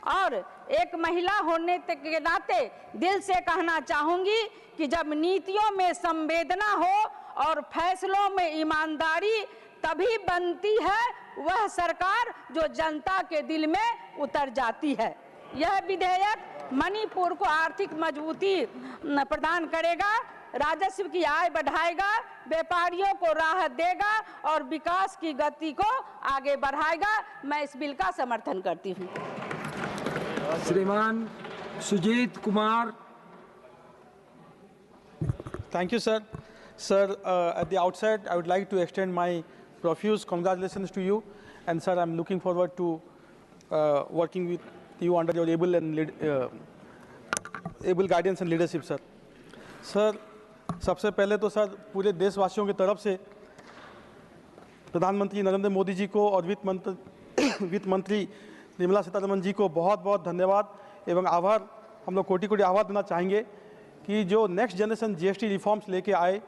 और एक महिला होने के नाते दिल से कहना चाहूंगी कि जब नीतियों में संवेदना हो और फैसलों में ईमानदारी, तभी बनती है वह सरकार जो जनता के दिल में उतर जाती है। यह विधेयक मणिपुर को आर्थिक मजबूती प्रदान करेगा, राजस्व की आय बढ़ाएगा, व्यापारियों को राहत देगा और विकास की गति को आगे बढ़ाएगा। मैं इस बिल का समर्थन करती हूँ। श्रीमान Sujit Kumar. Thank you, sir. Sir, at the outset, I would like to extend my profuse congratulations to you. And sir, I'm looking forward to working with you under your able guidance and leadership, sir. Sir, सबसे पहले तो sir पूरे देशवासियों की तरफ से प्रधानमंत्री नरेंद्र मोदी जी को और वित्त मंत्री निर्मला सीतारमण जी को बहुत बहुत धन्यवाद एवं आभार, हम लोग कोटि कोटि आभार देना चाहेंगे कि जो नेक्स्ट जनरेशन जीएसटी रिफॉर्म्स लेके आए,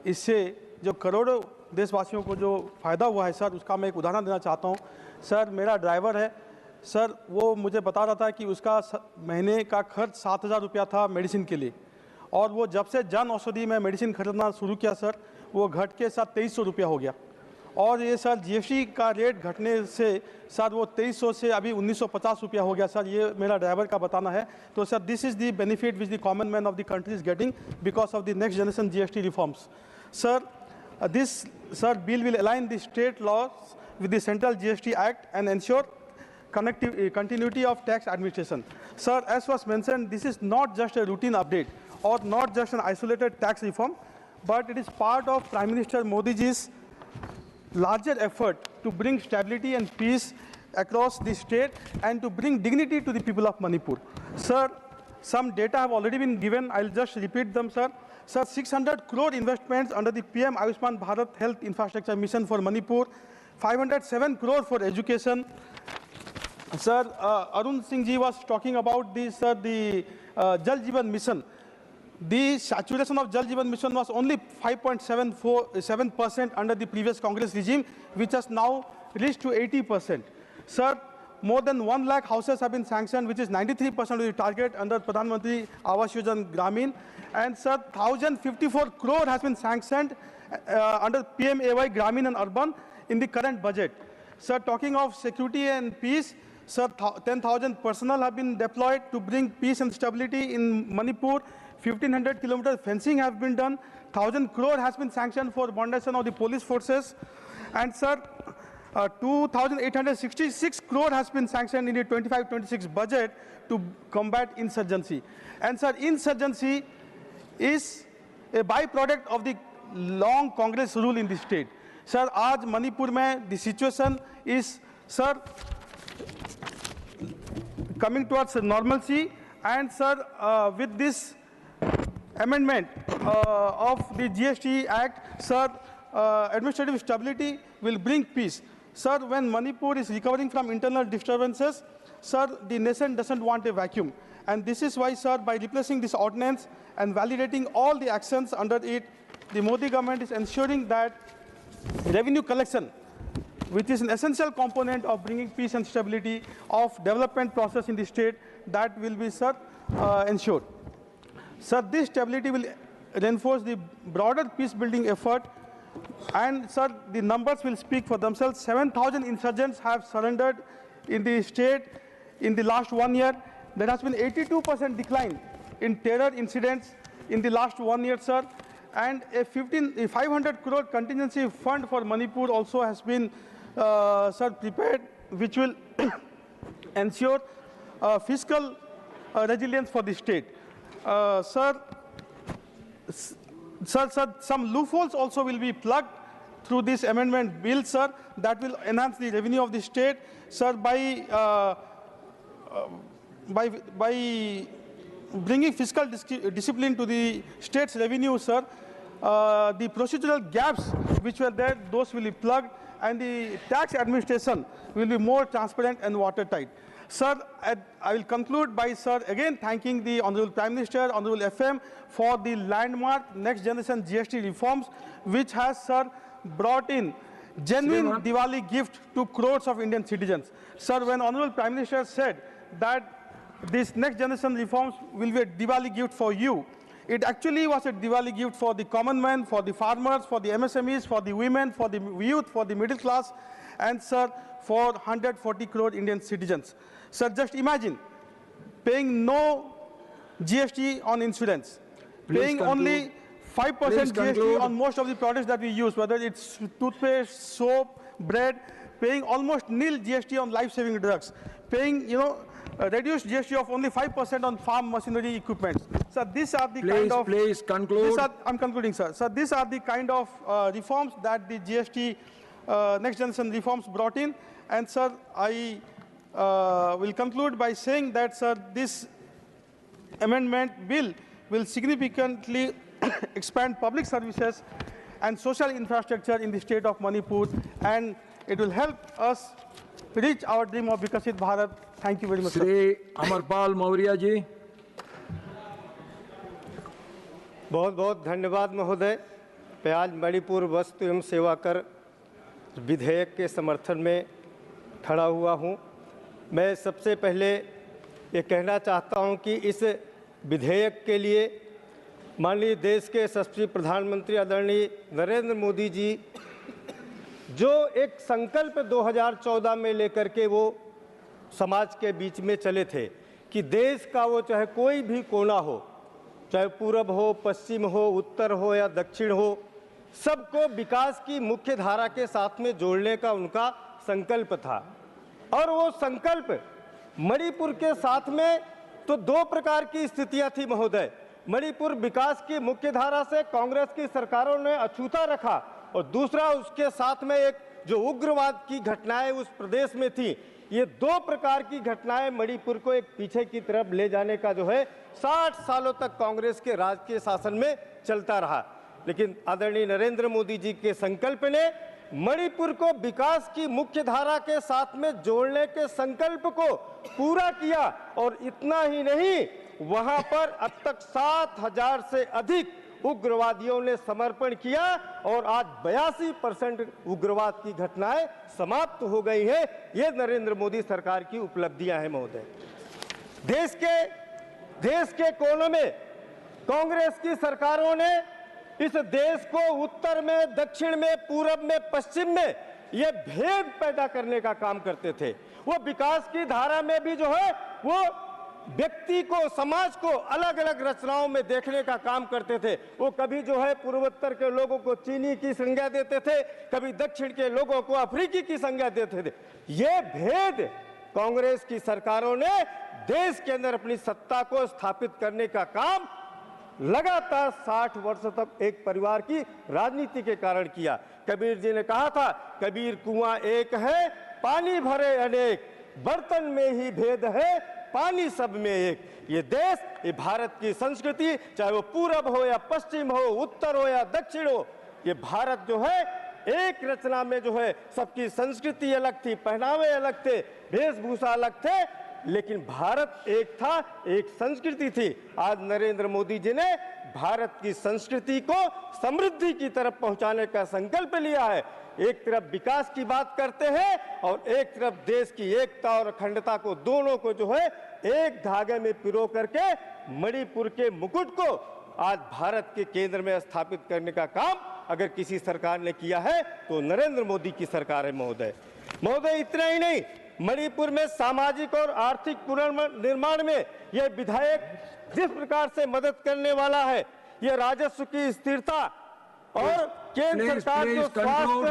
इससे जो करोड़ों देशवासियों को जो फ़ायदा हुआ है सर, उसका मैं एक उदाहरण देना चाहता हूँ। सर, मेरा ड्राइवर है सर, वो मुझे बता रहा था कि उसका महीने का खर्च 7,000 रुपया था मेडिसिन के लिए, और वो जब से जन औषधि में मेडिसिन खरीदना शुरू किया सर, वो घट के साथ 2300 रुपया हो गया। और ये सर जीएसटी का रेट घटने से सर वो 2300 से अभी 1950 रुपया हो गया सर, ये मेरा ड्राइवर का बताना है। तो sir this is the benefit which the common man of the country is getting because of the next generation GST reforms. Sir this bill will align the state laws with the central GST Act and ensure continuity of tax administration. Sir, as was mentioned, this is not just a routine update or not just an isolated tax reform, but it is part of Prime Minister Modi ji's larger effort to bring stability and peace across the state and to bring dignity to the people of Manipur. Sir, some data have already been given. I'll just repeat them, sir. Sir, 600 crore investments under the PM Ayushman Bharat Health Infrastructure Mission for Manipur, 507 crore for education. Sir, Arun Singh ji was talking about this, sir, the Jal Jeevan Mission. The saturation of Jal Jeevan Mission was only 5.7% under the previous Congress regime, which has now reached to 80%. Sir, more than 1 lakh houses have been sanctioned, which is 93% of the target under Pradhan Mantri Awas Yojana Gramin. And sir, 1,054 crore has been sanctioned under PMAY Gramin and Urban in the current budget. Sir, talking of security and peace, sir, 10,000 personnel have been deployed to bring peace and stability in Manipur. 1,500 kilometers fencing have been done. 1,000 crore has been sanctioned for modernisation of the police forces. And sir, 2,866 crore has been sanctioned in the 25-26 budget to combat insurgency. And sir, insurgency is a byproduct of the long Congress rule in the state. Sir, आज मणिपुर में the situation is, sir, coming towards normalcy. And sir, with this amendment of the GST Act, sir, administrative stability will bring peace. Sir, when Manipur is recovering from internal disturbances, sir, the nation doesn't want a vacuum. And this is why, sir, by replacing this ordinance and validating all the actions under it, the Modi government is ensuring that revenue collection, which is an essential component of bringing peace and stability of development process in the state, that will be, sir, ensured. Sir, this stability will reinforce the broader peace-building effort. And sir, the numbers will speak for themselves. 7,000 insurgents have surrendered in the state in the last 1 year. There has been 82% decline in terror incidents in the last 1 year, sir. And a 500 crore contingency fund for Manipur also has been, sir, prepared, which will ensure fiscal resilience for the state. Sir, some loopholes also will be plugged through this amendment bill, sir, that will enhance the revenue of the state, sir, by bringing fiscal discipline to the state's revenue, sir. The procedural gaps which were there, those will be plugged, and the tax administration will be more transparent and watertight. Sir, I will conclude by, sir, again thanking the Honorable Prime Minister, Honorable FM, for the landmark next generation GST reforms, which has, sir, brought in genuine Diwali gift to crores of Indian citizens. Sir, when Honorable Prime Minister said that this next generation reforms will be a Diwali gift for you. It actually was a Diwali gift for the common man, for the farmers, for the MSMEs, for the women, for the youth, for the middle class, and sir, for 140 crore Indian citizens. Sir, just imagine paying no GST on insurance, paying only 5% GST on most of the products that we use, whether it's toothpaste, soap, bread, paying almost nil GST on life-saving drugs, paying, reduced GST of only 5% on farm machinery equipment. So these are the kind of... Please conclude. I'm concluding, sir. So these are the kind of reforms that the GST next generation reforms brought in. And sir, I will conclude by saying that, sir, this amendment bill will significantly expand public services and social infrastructure in the state of Manipur, and it will help us reach our dream of Vikasit Bharat. Thank you very much, Shri Amarpal Maurya ji. बहुत बहुत धन्यवाद महोदय। मैं आज मणिपुर वस्तु एवं सेवा कर विधेयक के समर्थन में खड़ा हुआ हूं। मैं सबसे पहले ये कहना चाहता हूं कि इस विधेयक के लिए माननीय देश के यशस्वी प्रधानमंत्री आदरणीय नरेंद्र मोदी जी जो एक संकल्प 2014 में लेकर के वो समाज के बीच में चले थे कि देश का वो चाहे कोई भी कोना हो, चाहे पूरब हो, पश्चिम हो, उत्तर हो या दक्षिण हो, सबको विकास की मुख्य धारा के साथ में जोड़ने का उनका संकल्प था। और वो संकल्प मणिपुर के साथ में तो दो प्रकार की स्थितियां थी महोदय। मणिपुर विकास की मुख्य धारा से कांग्रेस की सरकारों ने अछूता रखा, और दूसरा उसके साथ में एक जो उग्रवाद की घटनाएं उस प्रदेश में थी। ये दो प्रकार की घटनाएं मणिपुर को एक पीछे की तरफ ले जाने का जो है 60 सालों तक कांग्रेस के राज के शासन में चलता रहा। लेकिन आदरणीय नरेंद्र मोदी जी के संकल्प ने मणिपुर को विकास की मुख्य धारा के साथ में जोड़ने के संकल्प को पूरा किया। और इतना ही नहीं, वहां पर अब तक 7,000 से अधिक उग्रवादियों ने समर्पण किया और आज 82% उग्रवाद की घटनाएं समाप्त हो गई हैं। ये नरेंद्र मोदी सरकार की उपलब्धियां हैं महोदय। देश के कोनों में कांग्रेस की सरकारों ने इस देश को उत्तर में, दक्षिण में, पूरब में, पश्चिम में ये भेद पैदा करने का काम करते थे। वो विकास की धारा में भी जो है वो व्यक्ति को, समाज को अलग अलग रचनाओं में देखने का काम करते थे। वो कभी जो है पूर्वोत्तर के लोगों को चीनी की संज्ञा देते थे, कभी दक्षिण के लोगों को अफ्रीकी की संज्ञा देते थे। ये भेद कांग्रेस की सरकारों ने देश के अंदर अपनी सत्ता को स्थापित करने का काम लगातार 60 वर्ष तक एक परिवार की राजनीति के कारण किया। कबीर जी ने कहा था, कबीर कुआं एक है, पानी भरे अनेक, बर्तन में ही भेद है, पानी सब में एक। ये देश, ये भारत की संस्कृति, चाहे वो पूरब हो या पश्चिम हो, उत्तर हो या दक्षिण हो, ये भारत जो है एक रचना में जो है सबकी संस्कृति अलग थी, पहनावे अलग थे, वेशभूषा अलग थे, लेकिन भारत एक था, एक संस्कृति थी। आज नरेंद्र मोदी जी ने भारत की संस्कृति को समृद्धि की तरफ पहुंचाने का संकल्प लिया है। एक तरफ विकास की बात करते हैं और एक तरफ देश की एकता और अखंडता को, दोनों को जो है एक धागे में पिरो करके मणिपुर के मुकुट को आज भारत के केंद्र में स्थापित करने का काम अगर किसी सरकार ने किया है तो नरेंद्र मोदी की सरकार है महोदय। इतना ही नहीं, मणिपुर में सामाजिक और आर्थिक पुनर्निर्माण में यह विधेयक जिस प्रकार से मदद करने वाला है, यह राजस्व की स्थिरता और केंद्र सरकार जो स्वास्थ्य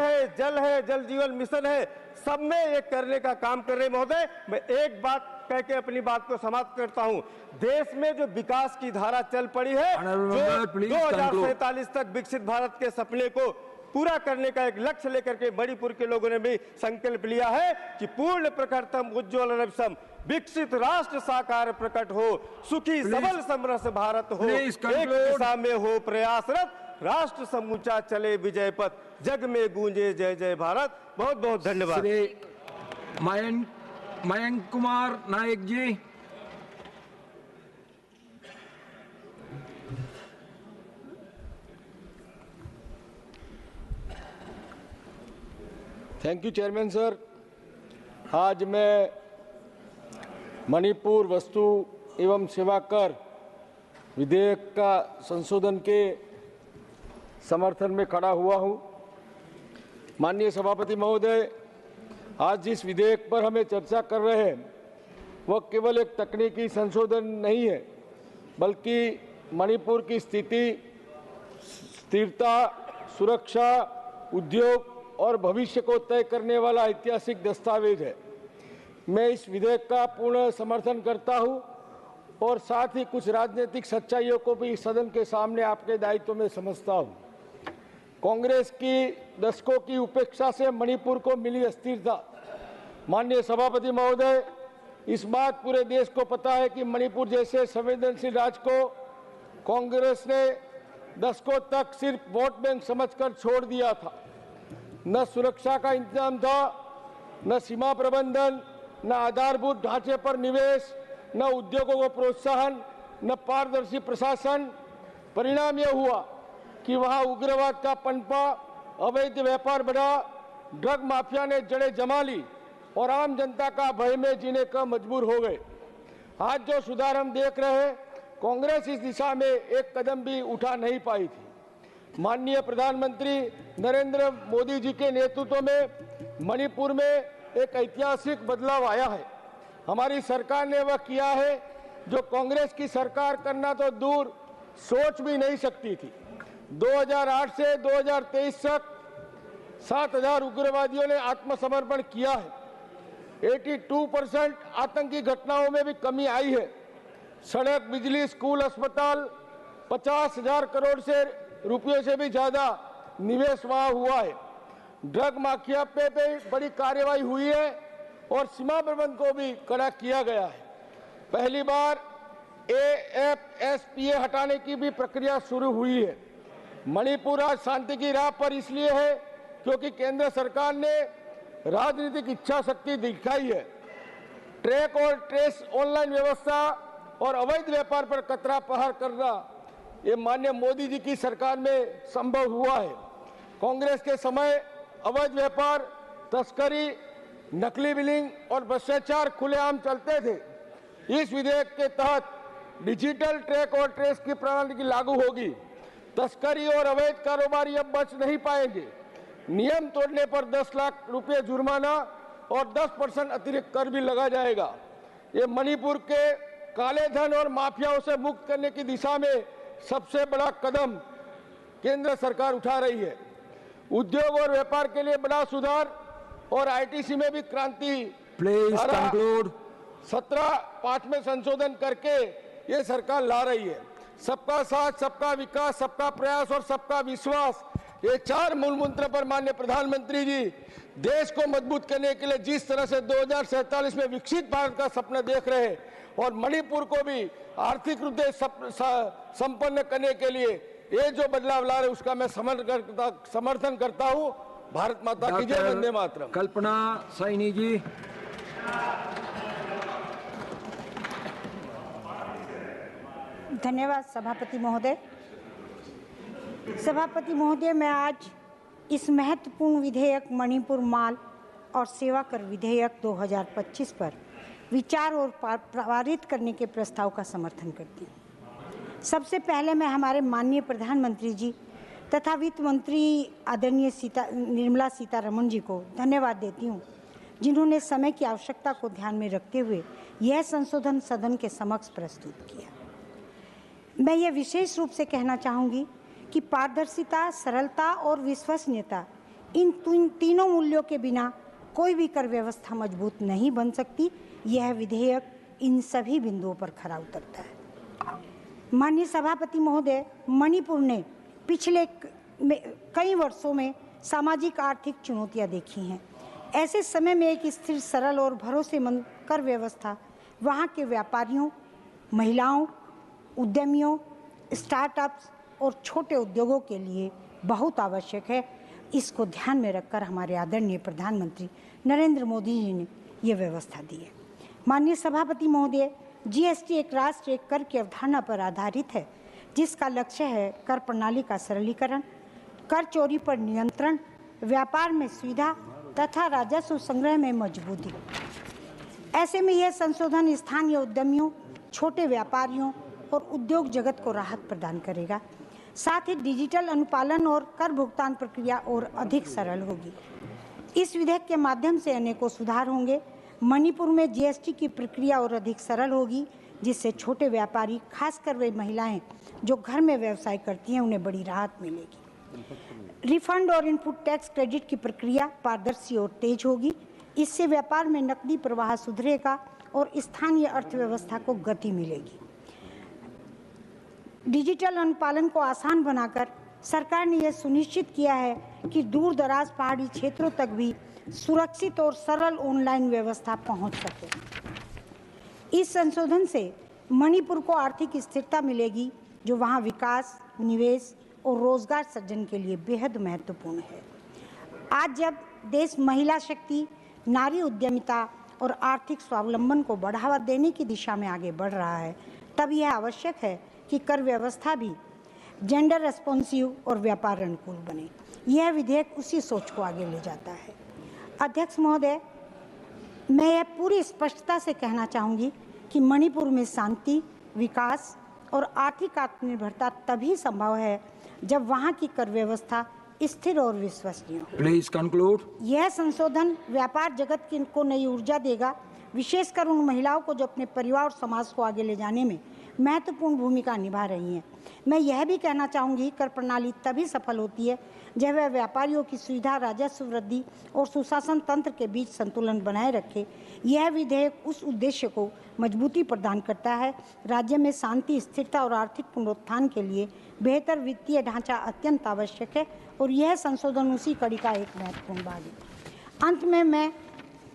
है, जल जीवन मिशन है, सब में ये करने का काम कर रहे महोदय। मैं एक बात कह के अपनी बात को समाप्त करता हूं। देश में जो विकास की धारा चल पड़ी है, जो 2047 तक विकसित भारत के सपने को पूरा करने का एक लक्ष्य लेकर के मणिपुर के लोगों ने भी संकल्प लिया है कि पूर्ण प्रखरतम उज्ज्वल नवसम विकसित राष्ट्र साकार प्रकट हो, सुखी सबल समरस भारत हो, एक दिशा में हो प्रयासरत, राष्ट्र समूचा चले विजय पथ, जग में गूंजे जय जय भारत। बहुत बहुत धन्यवाद। Mayank Kumar Nayak ji. Thank you chairman sir. आज मैं मणिपुर वस्तु एवं सेवा कर विधेयक का संशोधन के समर्थन में खड़ा हुआ हूं। माननीय सभापति महोदय, आज जिस विधेयक पर हमें चर्चा कर रहे हैं वह केवल एक तकनीकी संशोधन नहीं है, बल्कि मणिपुर की स्थिति, स्थिरता, सुरक्षा, उद्योग और भविष्य को तय करने वाला ऐतिहासिक दस्तावेज है। मैं इस विधेयक का पूर्ण समर्थन करता हूं और साथ ही कुछ राजनीतिक सच्चाइयों को भी सदन के सामने आपके दायित्व में समझता हूं। कांग्रेस की दशकों की उपेक्षा से मणिपुर को मिली अस्थिरता। माननीय सभापति महोदय, इस बात पूरे देश को पता है कि मणिपुर जैसे संवेदनशील राज्य को कांग्रेस ने दशकों तक सिर्फ वोट बैंक समझकर छोड़ दिया था। न सुरक्षा का इंतजाम था, न सीमा प्रबंधन, न आधारभूत ढांचे पर निवेश, न उद्योगों को प्रोत्साहन, न पारदर्शी प्रशासन। परिणाम यह हुआ कि वहां उग्रवाद का पनपा, अवैध व्यापार बढ़ा, ड्रग माफिया ने जड़ें जमा ली और आम जनता का भय में जीने का मजबूर हो गए। आज जो सुधार हम देख रहे हैं, कांग्रेस इस दिशा में एक कदम भी उठा नहीं पाई थी। माननीय प्रधानमंत्री नरेंद्र मोदी जी के नेतृत्व में मणिपुर में एक ऐतिहासिक बदलाव आया है। हमारी सरकार ने वह किया है जो कांग्रेस की सरकार करना तो दूर सोच भी नहीं सकती थी। 2008 से 2023 तक 7,000 उग्रवादियों ने आत्मसमर्पण किया है। 82% आतंकी घटनाओं में भी कमी आई है। सड़क, बिजली, स्कूल, अस्पताल, 50,000 करोड़ से रुपयों से भी ज्यादा निवेश वहां हुआ है। ड्रग माफिया पे बड़ी कार्रवाई हुई है और सीमा प्रबंध को भी कड़ा किया गया है। पहली बार AFSPA हटाने की भी प्रक्रिया शुरू हुई है। मणिपुर आज शांति की राह पर इसलिए है क्योंकि केंद्र सरकार ने राजनीतिक इच्छा शक्ति दिखाई है। ट्रैक और ट्रेस ऑनलाइन व्यवस्था और अवैध व्यापार पर कतरा प्रहार करना ये माननीय मोदी जी की सरकार में संभव हुआ है। कांग्रेस के समय अवैध व्यापार, तस्करी, नकली बिलिंग और भ्रष्टाचार खुलेआम चलते थे। इस विधेयक के तहत डिजिटल ट्रैक और ट्रेस की प्रणाली की लागू होगी। तस्करी और अवैध कारोबारी अब बच नहीं पाएंगे। नियम तोड़ने पर 10 लाख रुपए जुर्माना और 10% अतिरिक्त कर भी लगा जाएगा। ये मणिपुर के काले धन और माफियाओं से मुक्त करने की दिशा में सबसे बड़ा कदम केंद्र सरकार उठा रही है। उद्योग और व्यापार के लिए बड़ा सुधार और ITC में भी क्रांति। Please conclude. 17(5) में संशोधन करके ये सरकार ला रही है। सबका साथ, सबका विकास, सबका प्रयास और सबका विश्वास, ये 4 मूल मंत्र पर माननीय प्रधानमंत्री जी देश को मजबूत करने के लिए जिस तरह से 2047 में विकसित भारत का सपना देख रहे हैं और मणिपुर को भी आर्थिक रूप से संपन्न करने के लिए ये जो बदलाव ला रहे हैं उसका मैं समर्थन करता हूं। भारत माता की जय, वंदे मातरम। कल्पना साइनी जी। धन्यवाद सभापति महोदय। सभापति महोदय, मैं आज इस महत्वपूर्ण विधेयक मणिपुर माल और सेवा कर विधेयक 2025 पर विचार और पारित करने के प्रस्ताव का समर्थन करती हूँ। सबसे पहले मैं हमारे माननीय प्रधानमंत्री जी तथा वित्त मंत्री आदरणीय निर्मला सीतारमण जी को धन्यवाद देती हूँ, जिन्होंने समय की आवश्यकता को ध्यान में रखते हुए यह संशोधन सदन के समक्ष प्रस्तुत किया। मैं ये विशेष रूप से कहना चाहूँगी कि पारदर्शिता, सरलता और विश्वसनीयता, इन तीनों मूल्यों के बिना कोई भी कर व्यवस्था मजबूत नहीं बन सकती। यह विधेयक इन सभी बिंदुओं पर खरा उतरता है। माननीय सभापति महोदय, मणिपुर ने पिछले कई वर्षों में सामाजिक आर्थिक चुनौतियां देखी हैं। ऐसे समय में एक स्थिर, सरल और भरोसेमंद कर व्यवस्था वहां के व्यापारियों, महिलाओं, उद्यमियों, स्टार्टअप्स और छोटे उद्योगों के लिए बहुत आवश्यक है। इसको ध्यान में रखकर हमारे आदरणीय प्रधानमंत्री नरेंद्र मोदी जी ने ये व्यवस्था दी है। माननीय सभापति महोदय, GST एक राष्ट्र एक कर की अवधारणा पर आधारित है, जिसका लक्ष्य है कर प्रणाली का सरलीकरण, कर चोरी पर नियंत्रण, व्यापार में सुविधा तथा राजस्व संग्रह में मजबूती। ऐसे में यह संशोधन स्थानीय उद्यमियों, छोटे व्यापारियों और उद्योग जगत को राहत प्रदान करेगा। साथ ही डिजिटल अनुपालन और कर भुगतान प्रक्रिया और अधिक सरल होगी। इस विधेयक के माध्यम से अनेकों सुधार होंगे। मणिपुर में जीएसटी की प्रक्रिया और अधिक सरल होगी, जिससे छोटे व्यापारी, खासकर वे महिलाएं जो घर में व्यवसाय करती हैं, उन्हें बड़ी राहत मिलेगी। रिफंड और इनपुट टैक्स क्रेडिट की प्रक्रिया पारदर्शी और तेज होगी। इससे व्यापार में नकदी प्रवाह सुधरेगा और स्थानीय अर्थव्यवस्था को गति मिलेगी। डिजिटल अनुपालन को आसान बनाकर सरकार ने यह सुनिश्चित किया है कि दूर दराज पहाड़ी क्षेत्रों तक भी सुरक्षित और सरल ऑनलाइन व्यवस्था पहुंच सके। इस संशोधन से मणिपुर को आर्थिक स्थिरता मिलेगी, जो वहां विकास, निवेश और रोजगार सृजन के लिए बेहद महत्वपूर्ण है। आज जब देश महिला शक्ति, नारी उद्यमिता और आर्थिक स्वावलंबन को बढ़ावा देने की दिशा में आगे बढ़ रहा है, तब यह आवश्यक है कि कर व्यवस्था भी जेंडर रेस्पॉन्सिव और व्यापार अनुकूल बने। यह विधेयक उसी सोच को आगे ले जाता है। अध्यक्ष महोदय, मैं यह पूरी स्पष्टता से कहना चाहूँगी कि मणिपुर में शांति, विकास और आर्थिक आत्मनिर्भरता तभी संभव है जब वहाँ की कर व्यवस्था स्थिर और विश्वसनीय हो। Please conclude. यह संशोधन व्यापार जगत को नई ऊर्जा देगा, विशेषकर उन महिलाओं को जो अपने परिवार और समाज को आगे ले जाने में महत्वपूर्ण भूमिका निभा रही हैं। मैं यह भी कहना चाहूँगी, कर प्रणाली तभी सफल होती है जब वह व्यापारियों की सुविधा, राजस्व वृद्धि और सुशासन तंत्र के बीच संतुलन बनाए रखे। यह विधेयक उस उद्देश्य को मजबूती प्रदान करता है। राज्य में शांति, स्थिरता और आर्थिक पुनरुत्थान के लिए बेहतर वित्तीय ढांचा अत्यंत आवश्यक है और यह संशोधन उसी कड़ी का एक महत्वपूर्ण भाग है। अंत में मैं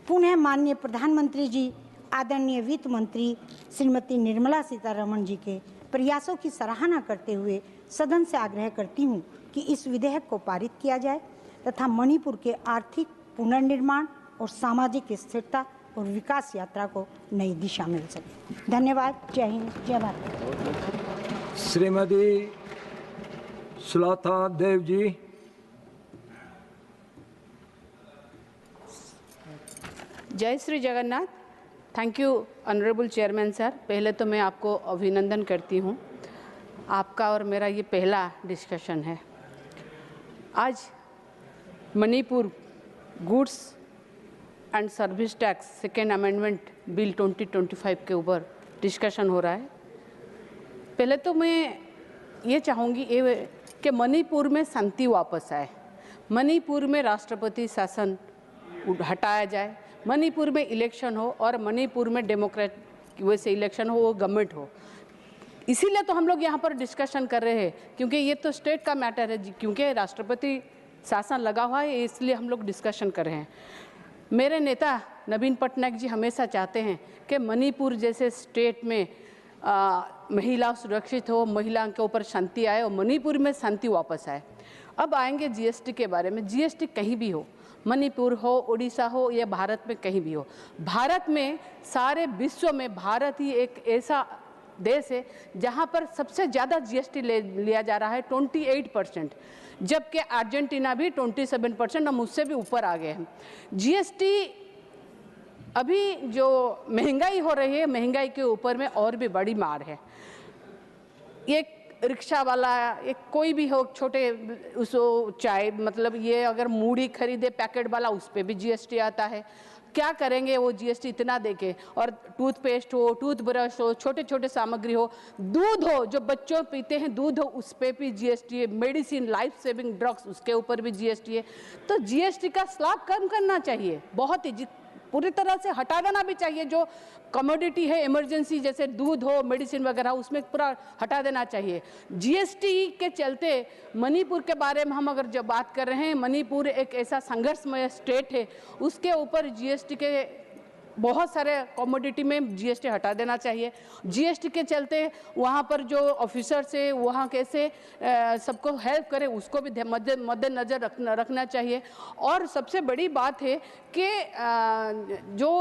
पुनः माननीय प्रधानमंत्री जी, आदरणीय वित्त मंत्री श्रीमती निर्मला सीतारमण जी के प्रयासों की सराहना करते हुए सदन से आग्रह करती हूं कि इस विधेयक को पारित किया जाए तथा मणिपुर के आर्थिक पुनर्निर्माण और सामाजिक स्थिरता और विकास यात्रा को नई दिशा मिल सके। धन्यवाद। जय हिंद, जय भारत। श्रीमती सुलता देव जी। जय Shri Jagannath. Thank you honourable chairman sir. पहले तो मैं आपको अभिनंदन करती हूँ। आपका और मेरा ये पहला डिस्कशन है। आज Manipur goods and service tax second amendment bill 2025 के ऊपर डिस्कशन हो रहा है। पहले तो मैं ये चाहूँगी कि मणिपुर में शांति वापस आए, मणिपुर में राष्ट्रपति शासन हटाया जाए, मणिपुर में इलेक्शन हो और मणिपुर में डेमोक्रेट वैसे इलेक्शन हो, वो गवर्नमेंट हो। इसीलिए तो हम लोग यहाँ पर डिस्कशन कर रहे हैं, क्योंकि ये तो स्टेट का मैटर है, क्योंकि राष्ट्रपति शासन लगा हुआ है, इसलिए हम लोग डिस्कशन कर रहे हैं। मेरे नेता नवीन पटनायक जी हमेशा चाहते हैं कि मणिपुर जैसे स्टेट में महिला सुरक्षित हो, महिलाओं के ऊपर शांति आए और मणिपुर में शांति वापस आए। अब आएंगे जीएसटी के बारे में। जीएसटी कहीं भी हो, मणिपुर हो, उड़ीसा हो या भारत में कहीं भी हो, भारत में सारे विश्व में भारत ही एक ऐसा देश है जहां पर सबसे ज़्यादा जीएसटी लिया जा रहा है, 28%, जबकि अर्जेंटीना भी 27%, हम उससे भी ऊपर आ गए हैं। जीएसटी अभी जो महंगाई हो रही है, महंगाई के ऊपर में और भी बड़ी मार है। एक रिक्शा वाला, एक कोई भी हो, छोटे उसको चाय मतलब ये अगर मूढ़ी खरीदे पैकेट वाला, उस पर भी जीएसटी आता है। क्या करेंगे वो जीएसटी इतना देके? और टूथपेस्ट हो, टूथब्रश हो, छोटे छोटे सामग्री हो, दूध हो, जो बच्चों पीते हैं दूध हो, उस पर भी जीएसटी है। मेडिसिन, लाइफ सेविंग ड्रग्स, उसके ऊपर भी जीएसटी है। तो जीएसटी का स्लैब कम करना चाहिए, बहुत ही पूरी तरह से हटा देना भी चाहिए। जो कमोडिटी है, इमरजेंसी जैसे दूध हो, मेडिसिन वगैरह, उसमें पूरा हटा देना चाहिए। जीएसटी के चलते मणिपुर के बारे में हम अगर जब बात कर रहे हैं, मणिपुर एक ऐसा संघर्षमय स्टेट है, उसके ऊपर जीएसटी के बहुत सारे कमोडिटी में जीएसटी हटा देना चाहिए। जीएसटी के चलते वहाँ पर जो ऑफिसर्स है वहाँ कैसे सबको हेल्प करें, उसको भी मद्देनजर रखना चाहिए। और सबसे बड़ी बात है कि जो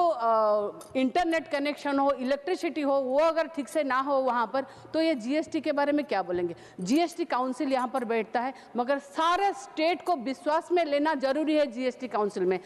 इंटरनेट कनेक्शन हो, इलेक्ट्रिसिटी हो, वो अगर ठीक से ना हो वहाँ पर, तो ये जीएसटी के बारे में क्या बोलेंगे। जीएसटी काउंसिल यहाँ पर बैठता है, मगर सारे स्टेट को विश्वास में लेना जरूरी है जीएसटी काउंसिल में।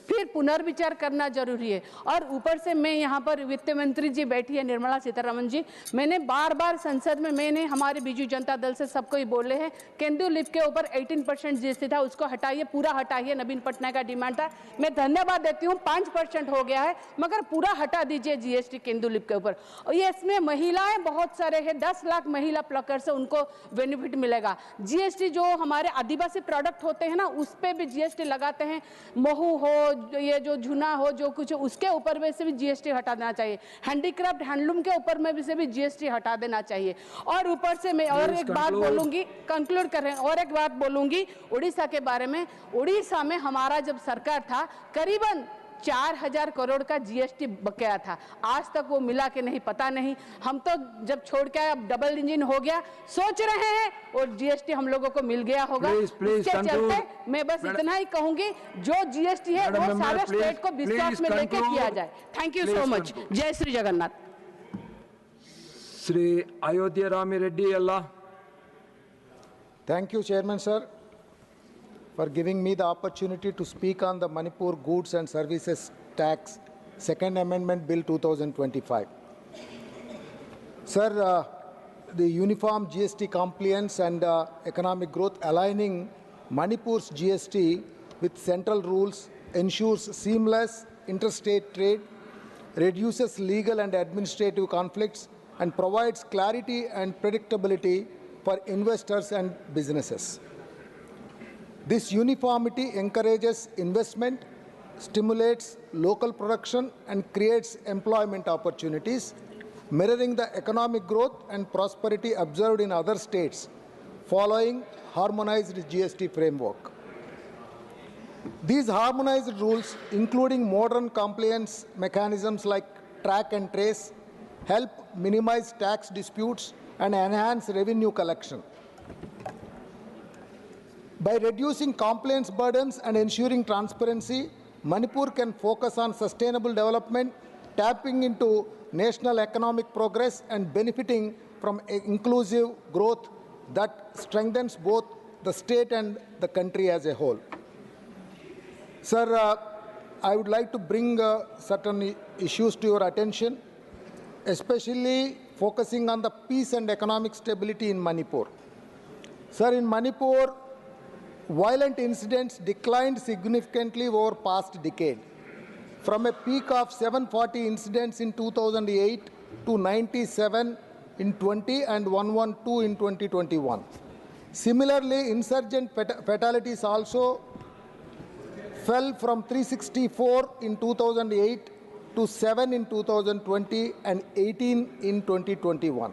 फिर पुनर्विचार करना जरूरी है। और ऊपर से मैं यहाँ पर वित्त मंत्री जी बैठी है, निर्मला सीतारमण जी, मैंने बार बार संसद में मैंने हमारे बीजू जनता दल से सबको ही बोले हैं, केंदू लिप के ऊपर 18% जीएसटी था, उसको हटाइए, पूरा हटाइए। नवीन पटनायक का डिमांड था, मैं धन्यवाद देती हूँ 5% हो गया है, मगर पूरा हटा दीजिए जीएसटी केंदू लिप के ऊपर। और ये इसमें महिलाएं बहुत सारे हैं, 10 लाख महिला प्लकर्स से उनको बेनिफिट मिलेगा। जीएसटी जो हमारे आदिवासी प्रोडक्ट होते हैं ना, उस पर भी जीएसटी लगाते हैं, महू हो, ये जो झुना हो, जो कुछ उसके ऊपर में से भी जीएसटी हटा देना चाहिए। हैंडीक्राफ्ट हैंडलूम के ऊपर में भी से भी जीएसटी हटा देना चाहिए। और ऊपर से मैं और एक बात बोलूंगी, कंक्लूड कर रहे हैं, और एक बात बोलूंगी उड़ीसा के बारे में। उड़ीसा में हमारा जब सरकार था, करीबन 4000 करोड़ का जीएसटी बकाया था, आज तक वो मिला कि नहीं पता नहीं। हम तो जब छोड़ के आए, अब डबल इंजन हो गया, सोच रहे हैं और जीएसटी हम लोगों को मिल गया होगा। इसके चलते मैं बस इतना ही कहूंगी, जो जीएसटी है वो सारे स्टेट को विश्वास में लेके किया जाए। Thank you so much. जय श्री जगन्नाथ। श्री अयोध्या रामी रेड्डी अल्लाह। Thank you, Chairman Sir, for giving me the opportunity to speak on the Manipur Goods and Services Tax Second Amendment Bill 2025. Sir, the uniform GST compliance and economic growth aligning Manipur's GST with central rules ensures seamless interstate trade, reduces legal and administrative conflicts, and provides clarity and predictability for investors and businesses. This uniformity encourages investment, stimulates local production, and creates employment opportunities, mirroring the economic growth and prosperity observed in other states following harmonized GST framework. These harmonized rules, including modern compliance mechanisms like track and trace, help minimize tax disputes and enhance revenue collection. By reducing compliance burdens and ensuring transparency, Manipur can focus on sustainable development, tapping into national economic progress and benefiting from inclusive growth that strengthens both the state and the country as a whole. Sir, I would like to bring certain issues to your attention, especially focusing on the peace and economic stability in Manipur. Sir, in Manipur, violent incidents declined significantly over past decade, from a peak of 740 incidents in 2008 to 97 in 20 and 112 in 2021. Similarly, insurgent fatalities also fell from 364 in 2008 to 7 in 2020 and 18 in 2021,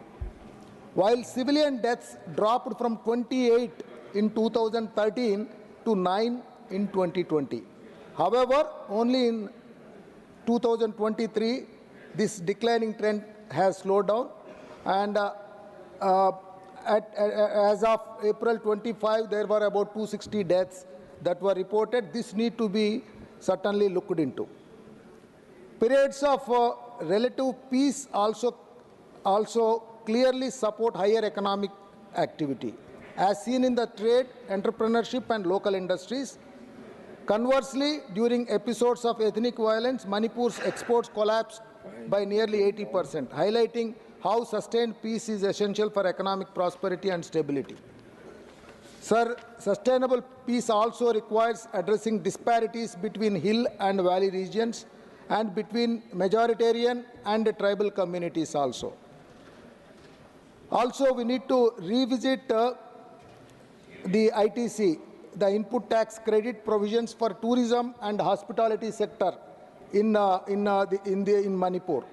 while civilian deaths dropped from 28 in 2013 to 9 in 2020. However, only in 2023, this declining trend has slowed down, and as of April 25, there were about 260 deaths that were reported. This need to be certainly looked into. Periods of relative peace also clearly support higher economic activity, as seen in the trade, entrepreneurship, and local industries. Conversely, during episodes of ethnic violence, Manipur's exports collapsed by nearly 80%, highlighting how sustained peace is essential for economic prosperity and stability. Sir, sustainable peace also requires addressing disparities between hill and valley regions and between majoritarian and tribal communities also. Also, we need to revisit the ITC, the input tax credit provisions for tourism and hospitality sector in Manipur.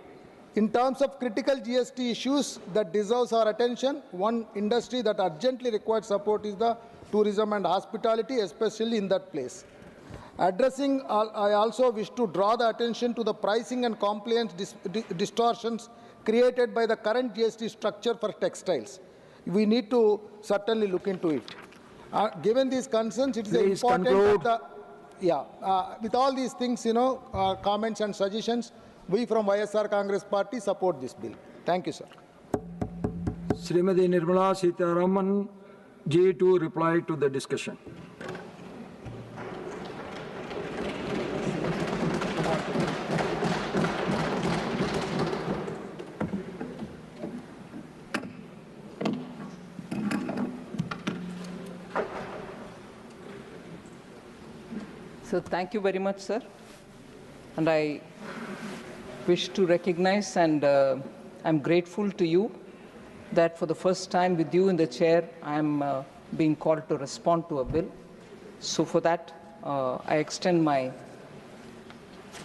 In terms of critical GST issues that deserves our attention, one industry that urgently requires support is the tourism and hospitality, especially in that place. Addressing, I also wish to draw the attention to the pricing and compliance distortions created by the current GST structure for textiles. We need to certainly look into it. Given these concerns, it is important that with all these things, comments and suggestions, we from YSR Congress Party support this bill. Thank you, sir. Srimati Nirmala Sitharaman ji to reply to the discussion. So thank you very much, sir. And I wish to recognize and I'm grateful to you that for the first time with you in the chair, I am being called to respond to a bill. So for that, I extend my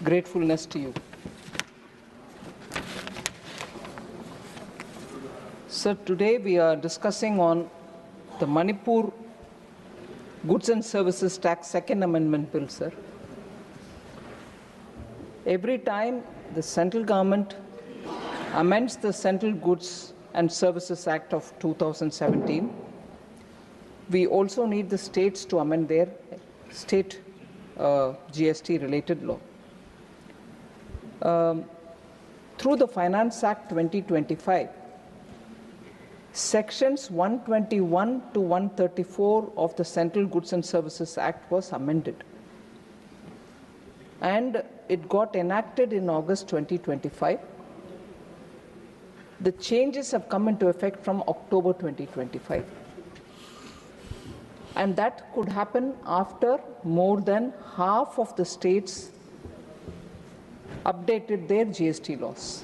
gratefulness to you. Sir, today we are discussing on the Manipur Goods and Services Tax Second Amendment Bill, sir. Every time the central government amends the Central Goods and Services Act of 2017, we also need the states to amend their state GST-related law. Through the Finance Act 2025, Sections 121 to 134 of the Central Goods and Services Act was amended. And it got enacted in August 2025. The changes have come into effect from October 2025. And that could happen after more than half of the states updated their GST laws.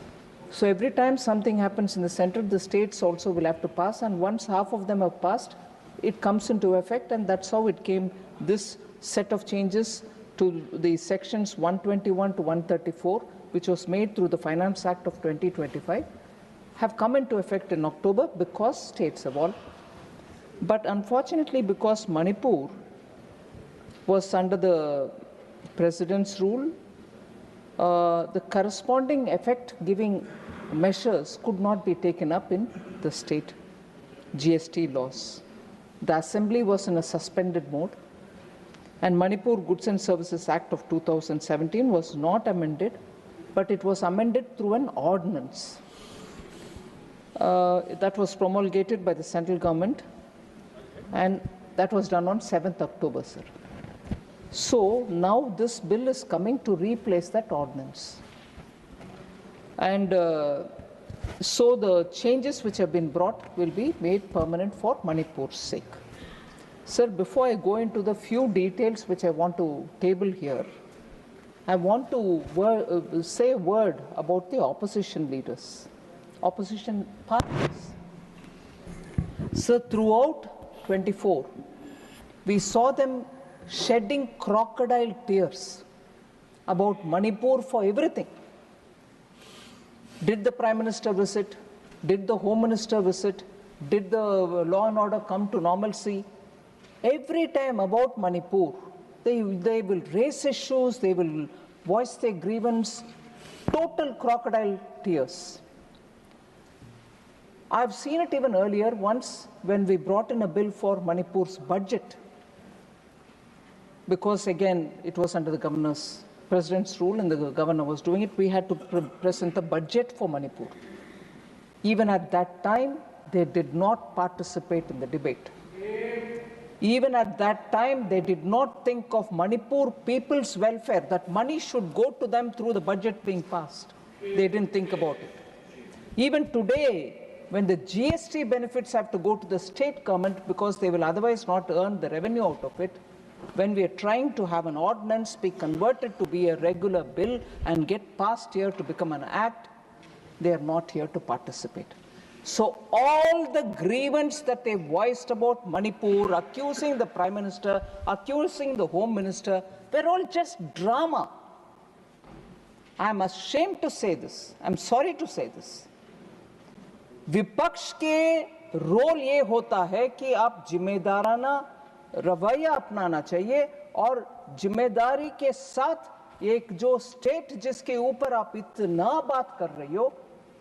So every time something happens in the center, the states also will have to pass, and once half of them have passed, it comes into effect, and that's how it came, this set of changes to the sections 121 to 134, which was made through the Finance Act of 2025, have come into effect in October because states have all. But unfortunately, because Manipur was under the President's rule, the corresponding effect-giving measures could not be taken up in the state GST laws. The Assembly was in a suspended mode, and Manipur Goods and Services Act of 2017 was not amended, but it was amended through an ordinance that was promulgated by the central government, and that was done on 7th October, sir. So now this bill is coming to replace that ordinance. And so the changes which have been brought will be made permanent for Manipur's sake. Sir, before I go into the few details which I want to table here, I want to say a word about the opposition leaders, opposition parties. Sir, throughout 24, we saw them shedding crocodile tears about Manipur for everything. Did the Prime Minister visit? Did the Home Minister visit? Did the law and order come to normalcy? Every time about Manipur, they will raise issues, they will voice their grievance, total crocodile tears. I've seen it even earlier, once when we brought in a bill for Manipur's budget, because again, it was under the President's rule and the governor was doing it, we had to present the budget for Manipur. Even at that time, they did not participate in the debate. Even at that time, they did not think of Manipur people's welfare, that money should go to them through the budget being passed. They didn't think about it. Even today, when the GST benefits have to go to the state government because they will otherwise not earn the revenue out of it, when we are trying to have an ordinance be converted to be a regular bill and get passed here to become an act, they are not here to participate. So all the grievance that they voiced about Manipur, accusing the Prime Minister, accusing the Home Minister, were all just drama. I'm ashamed to say this. I'm sorry to say this. विपक्ष के role ये होता है कि आप जिम्मेदाराना रवैया अपनाना चाहिए और जिम्मेदारी के साथ एक जो स्टेट जिसके ऊपर आप इतना बात कर रही हो,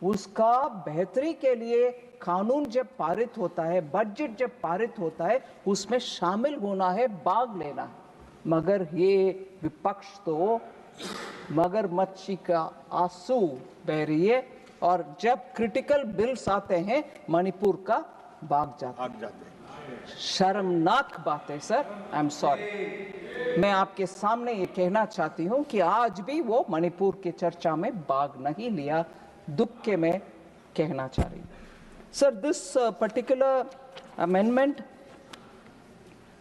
उसका बेहतरी के लिए कानून जब पारित होता है, बजट जब पारित होता है, उसमें शामिल होना है, भाग लेना है। मगर ये विपक्ष तो मगरमच्छी का आंसू बह रही है और जब क्रिटिकल बिल्स आते हैं मणिपुर का भाग जाते हैं। शर्मनाक बात है सर, आई एम सॉरी। मैं आपके सामने ये कहना चाहती हूं कि आज भी वो मणिपुर के चर्चा में भाग नहीं लिया, दुख के मैं कहना चाह रही हूं। Sir, this particular amendment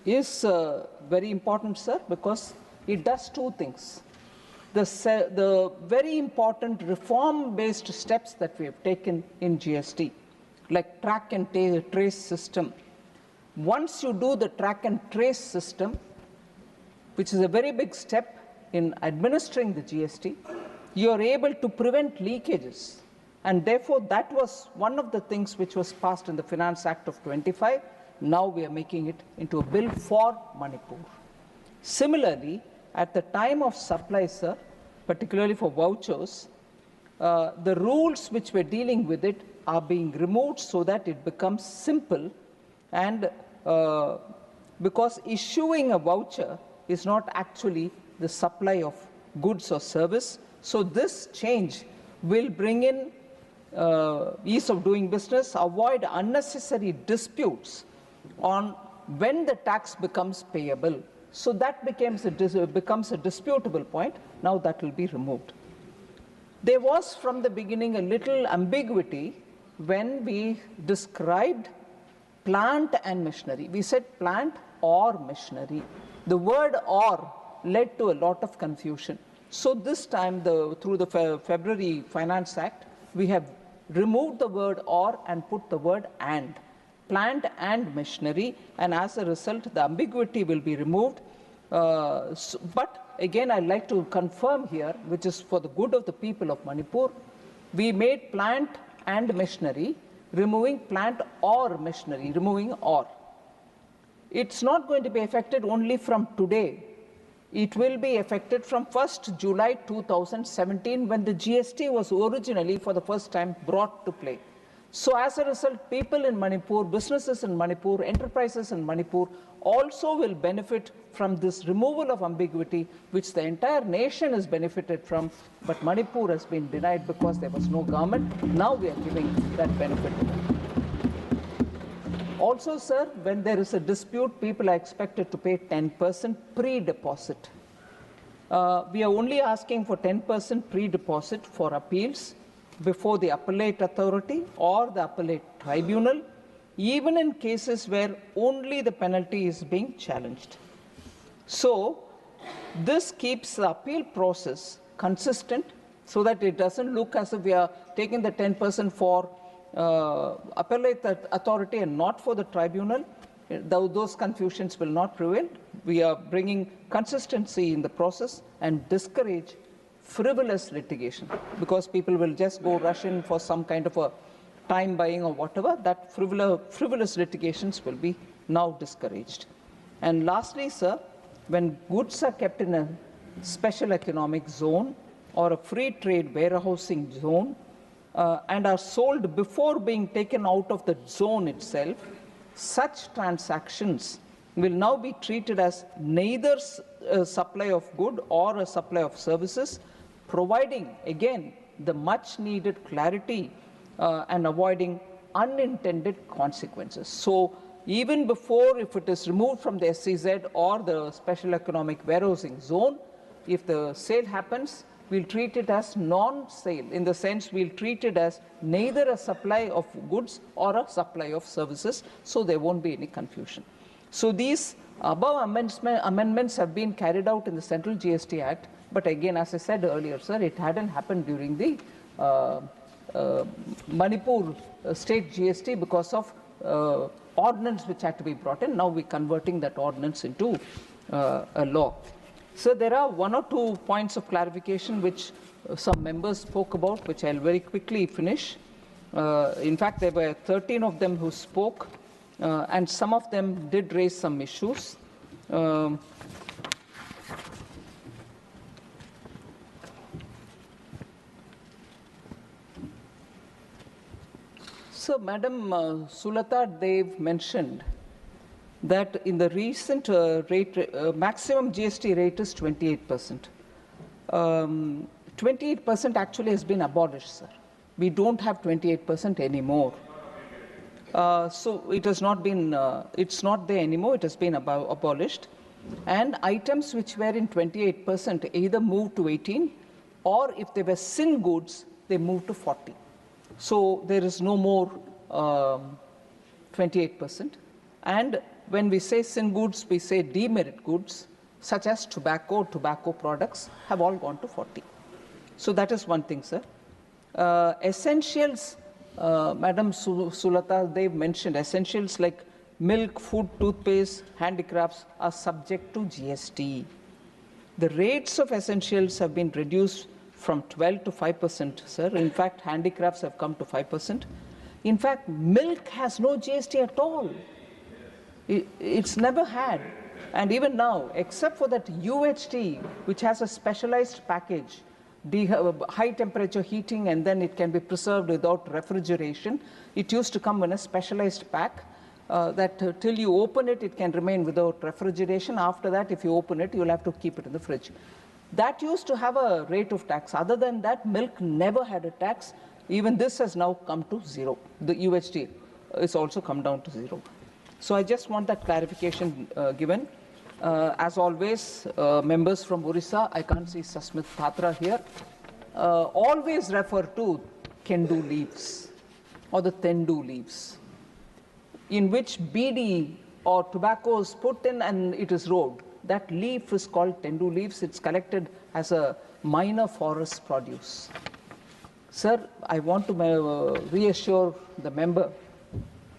is very important, sir, because it does two things. The very important reform-based steps that we have taken in GST, like track and trace system. Once you do the track and trace system, which is a very big step in administering the GST, you are able to prevent leakages. And therefore, that was one of the things which was passed in the Finance Act of 25. Now we are making it into a bill for Manipur. Similarly, at the time of supply, sir, particularly for vouchers, the rules which were dealing with it are being removed so that it becomes simple, and because issuing a voucher is not actually the supply of goods or service. So this change will bring in ease of doing business, avoid unnecessary disputes on when the tax becomes payable. So that becomes a disputable point. Now that will be removed. There was from the beginning a little ambiguity when we described plant and machinery. We said plant or machinery. The word or led to a lot of confusion. So this time, through the February Finance Act, we have removed the word or and put the word and. Plant and machinery, and as a result, the ambiguity will be removed. But again, I'd like to confirm here, which is for the good of the people of Manipur, we made plant and machinery, removing plant or machinery, removing or. It's not going to be affected only from today. It will be affected from 1st July 2017, when the GST was originally for the first time brought to play. So as a result, people in Manipur, businesses in Manipur, enterprises in Manipur also will benefit from this removal of ambiguity, which the entire nation has benefited from, but Manipur has been denied because there was no government. Now we are giving that benefit to them. Also, sir, when there is a dispute, people are expected to pay 10% pre-deposit. We are only asking for 10% pre-deposit for appeals before the appellate authority or the appellate tribunal, even in cases where only the penalty is being challenged. So this keeps the appeal process consistent so that it doesn't look as if we are taking the 10% for appellate authority and not for the tribunal. Those confusions will not prevail. We are bringing consistency in the process and discourage frivolous litigation, because people will just go rush in for some kind of a time buying or whatever. That frivolous litigations will be now discouraged. And lastly, sir, when goods are kept in a special economic zone or a free trade warehousing zone and are sold before being taken out of the zone itself, such transactions will now be treated as neither a supply of good or a supply of services, providing, again, the much needed clarity and avoiding unintended consequences. So even before, if it is removed from the SEZ or the special economic warehousing zone, if the sale happens, we'll treat it as non-sale, in the sense we'll treat it as neither a supply of goods or a supply of services, so there won't be any confusion. So these above amendments have been carried out in the Central GST Act, but again, as I said earlier, sir, it hadn't happened during the Manipur state GST because of ordinance which had to be brought in. Now we're converting that ordinance into a law. So there are one or two points of clarification which some members spoke about, which I'll very quickly finish. In fact, there were 13 of them who spoke, and some of them did raise some issues. So, Madam Sulata Dev mentioned that in the recent maximum GST rate is 28%. 28% actually has been abolished, sir. We don't have 28% anymore. So it has not been, it's not there anymore, it has been abolished. And items which were in 28% either moved to 18, or if they were sin goods, they moved to 40. So there is no more 28%. And when we say sin goods, we say demerit goods. such as tobacco products, have all gone to 40. So that is one thing, sir. Essentials, Madam Sulata, they've mentioned essentials like milk, food, toothpaste, handicrafts are subject to GST. The rates of essentials have been reduced from 12 to 5%, sir. In fact, handicrafts have come to 5%. In fact, milk has no GST at all. It's never had. And even now, except for that UHT, which has a specialized package, high temperature heating, and then it can be preserved without refrigeration. It used to come in a specialized pack that till you open it, it can remain without refrigeration. After that, if you open it, you'll have to keep it in the fridge. That used to have a rate of tax. Other than that, milk never had a tax. Even this has now come to zero. The UHT is also come down to zero. So I just want that clarification given. As always, members from Orissa, I can't see Sasmit Patra here, always refer to Kendu leaves or the Tendu leaves, in which BD or tobacco is put in and it is rolled. That leaf is called Tendu leaves. It's collected as a minor forest produce. Sir, I want to reassure the member,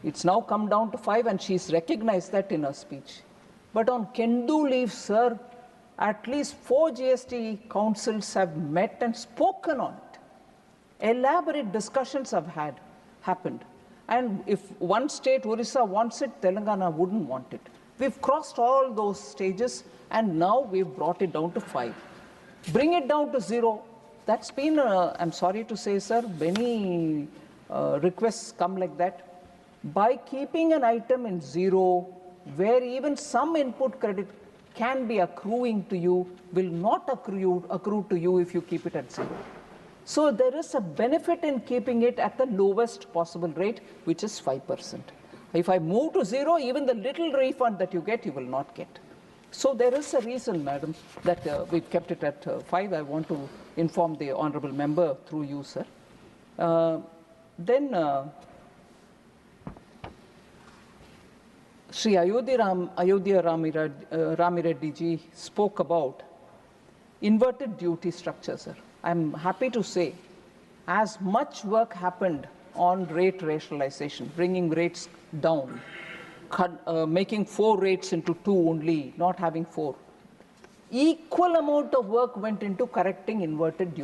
it's now come down to 5 and she's recognized that in her speech. But on Kendu leaves, sir, at least 4 GST councils have met and spoken on it. Elaborate discussions have happened. And if one state, Orissa, wants it, Telangana wouldn't want it. We've crossed all those stages and now we've brought it down to 5. Bring it down to 0. That's been, I'm sorry to say, sir, many requests come like that. By keeping an item in 0, where even some input credit can be accruing to you, will not accrue to you if you keep it at 0. So there is a benefit in keeping it at the lowest possible rate, which is 5%. If I move to 0, even the little refund that you get, you will not get. So there is a reason, madam, that we've kept it at 5. I want to inform the honorable member through you, sir. Sri Ayodhya Ramireddy ji spoke about inverted duty structure, sir. I'm happy to say as much work happened on rate rationalization, bringing rates down, making 4 rates into 2 only, not having 4. Equal amount of work went into correcting inverted duty.